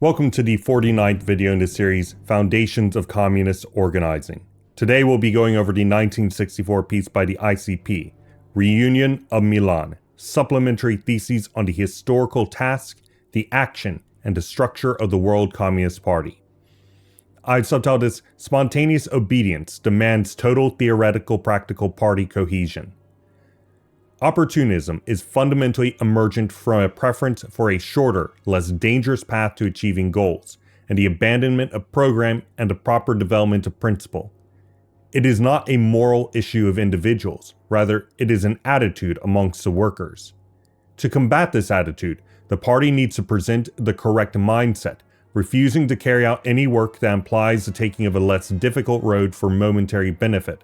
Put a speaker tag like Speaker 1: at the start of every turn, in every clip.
Speaker 1: Welcome to the 49th video in the series, Foundations of Communist Organizing. Today we'll be going over the 1964 piece by the ICP, Reunion of Milan, Supplementary Theses on the Historical Task, the Action, and the Structure of the World Communist Party. I've subtitled this, Spontaneous Obedience Demands Total Theoretical Practical Party Cohesion. Opportunism is fundamentally emergent from a preference for a shorter, less dangerous path to achieving goals, and the abandonment of program and the proper development of principle. It is not a moral issue of individuals, rather it is an attitude amongst the workers. To combat this attitude, the party needs to present the correct mindset, refusing to carry out any work that implies the taking of a less difficult road for momentary benefit.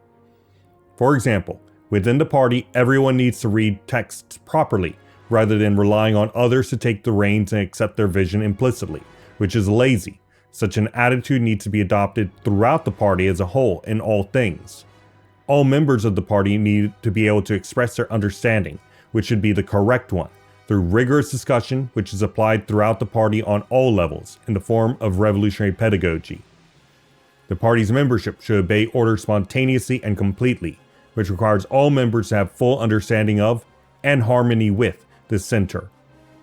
Speaker 1: For example, within the party, everyone needs to read texts properly, rather than relying on others to take the reins and accept their vision implicitly, which is lazy. Such an attitude needs to be adopted throughout the party as a whole in all things. All members of the party need to be able to express their understanding, which should be the correct one, through rigorous discussion which is applied throughout the party on all levels in the form of revolutionary pedagogy. The party's membership should obey order spontaneously and completely, which requires all members to have full understanding of and harmony with the center.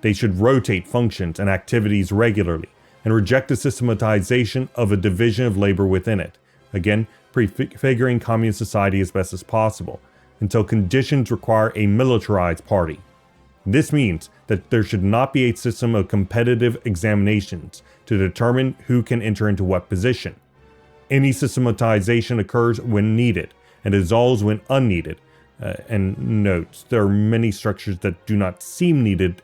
Speaker 1: They should rotate functions and activities regularly and reject the systematization of a division of labor within it, again, prefiguring communist society as best as possible, until conditions require a militarized party. This means that there should not be a system of competitive examinations to determine who can enter into what position. Any systematization occurs when needed, and dissolves when unneeded. And note, there are many structures that do not seem needed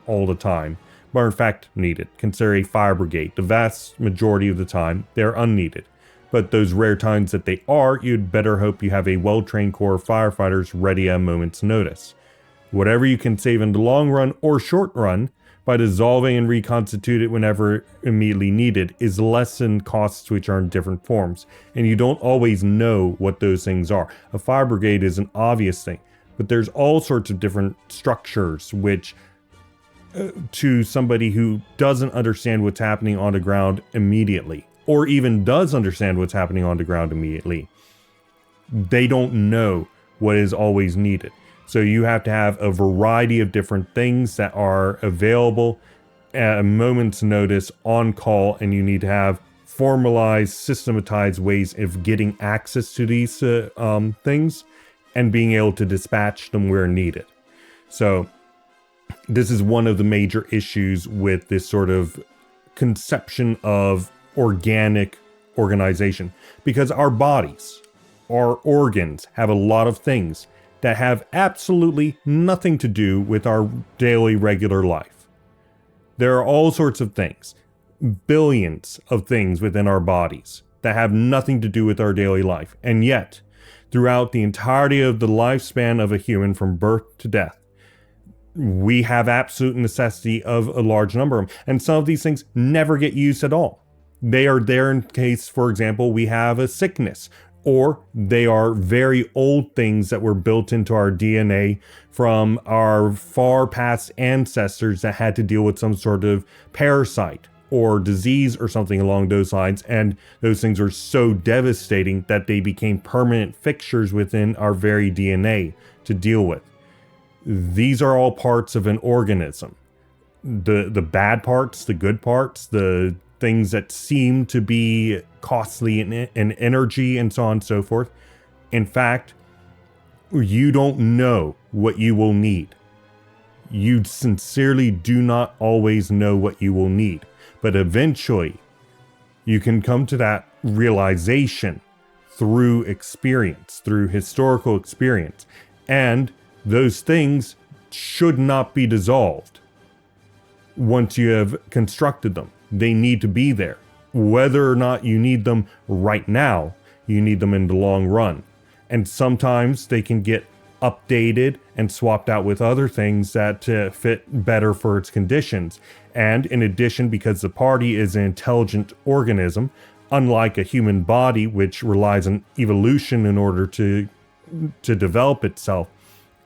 Speaker 1: all the time, but are in fact needed. Consider a fire brigade. The vast majority of the time, they are unneeded. But those rare times that they are, you'd better hope you have a well-trained corps of firefighters ready at a moment's notice. Whatever you can save in the long run or short run, by dissolving and reconstitute it whenever immediately needed, is less than costs which are in different forms, and you don't always know what those things are. A fire brigade is an obvious thing, but there's all sorts of different structures which, to somebody who doesn't understand what's happening on the ground immediately, or even does understand what's happening on the ground immediately, they don't know what is always needed. So you have to have a variety of different things that are available at a moment's notice on call, and you need to have formalized, systematized ways of getting access to these things and being able to dispatch them where needed. So this is one of the major issues with this sort of conception of organic organization, because our bodies, our organs have a lot of things that have absolutely nothing to do with our daily regular life. There are all sorts of things, billions of things within our bodies that have nothing to do with our daily life. And yet, throughout the entirety of the lifespan of a human from birth to death, we have absolute necessity of a large number of them. And some of these things never get used at all. They are there in case, for example, we have a sickness, or they are very old things that were built into our DNA from our far past ancestors that had to deal with some sort of parasite or disease or something along those lines. And those things were so devastating that they became permanent fixtures within our very DNA to deal with. These are all parts of an organism. The bad parts, the good parts, the things that seem to be costly in energy and so on and so forth. In fact, you don't know what you will need. You sincerely do not always know what you will need, but eventually you can come to that realization through experience, through historical experience, and those things should not be dissolved once you have constructed them. They need to be there. Whether or not you need them right now, you need them in the long run. And sometimes they can get updated and swapped out with other things that fit better for its conditions. And in addition, because the party is an intelligent organism, unlike a human body which relies on evolution in order to develop itself,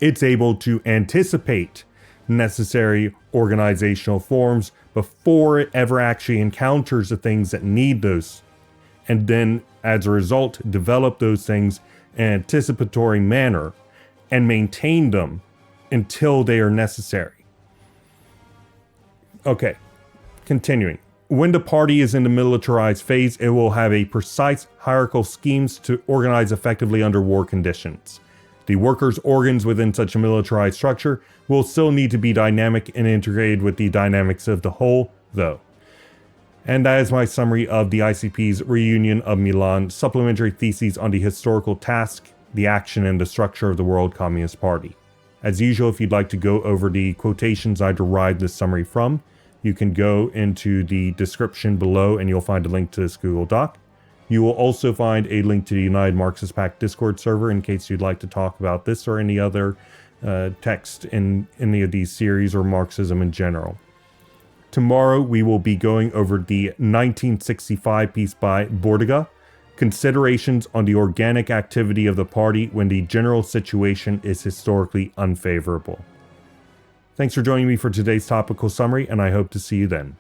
Speaker 1: it's able to anticipate necessary organizational forms before it ever actually encounters the things that need those, and then as a result develop those things in an anticipatory manner and maintain them until they are necessary. Okay, continuing. When the party is in the militarized phase, it will have a precise hierarchical schemes to organize effectively under war conditions. The workers' organs within such a militarized structure will still need to be dynamic and integrated with the dynamics of the whole, though. And that is my summary of the ICP's Reunion of Milan Supplementary Theses on the Historical Task, the Action, and the Structure of the World Communist Party. As usual, if you'd like to go over the quotations I derived this summary from, you can go into the description below and you'll find a link to this Google Doc. You will also find a link to the United Marxist Pact Discord server in case you'd like to talk about this or any other text in any of these series or Marxism in general. Tomorrow we will be going over the 1965 piece by Bordiga, Considerations on the Organic Activity of the Party when the General Situation is Historically Unfavorable. Thanks for joining me for today's topical summary, and I hope to see you then.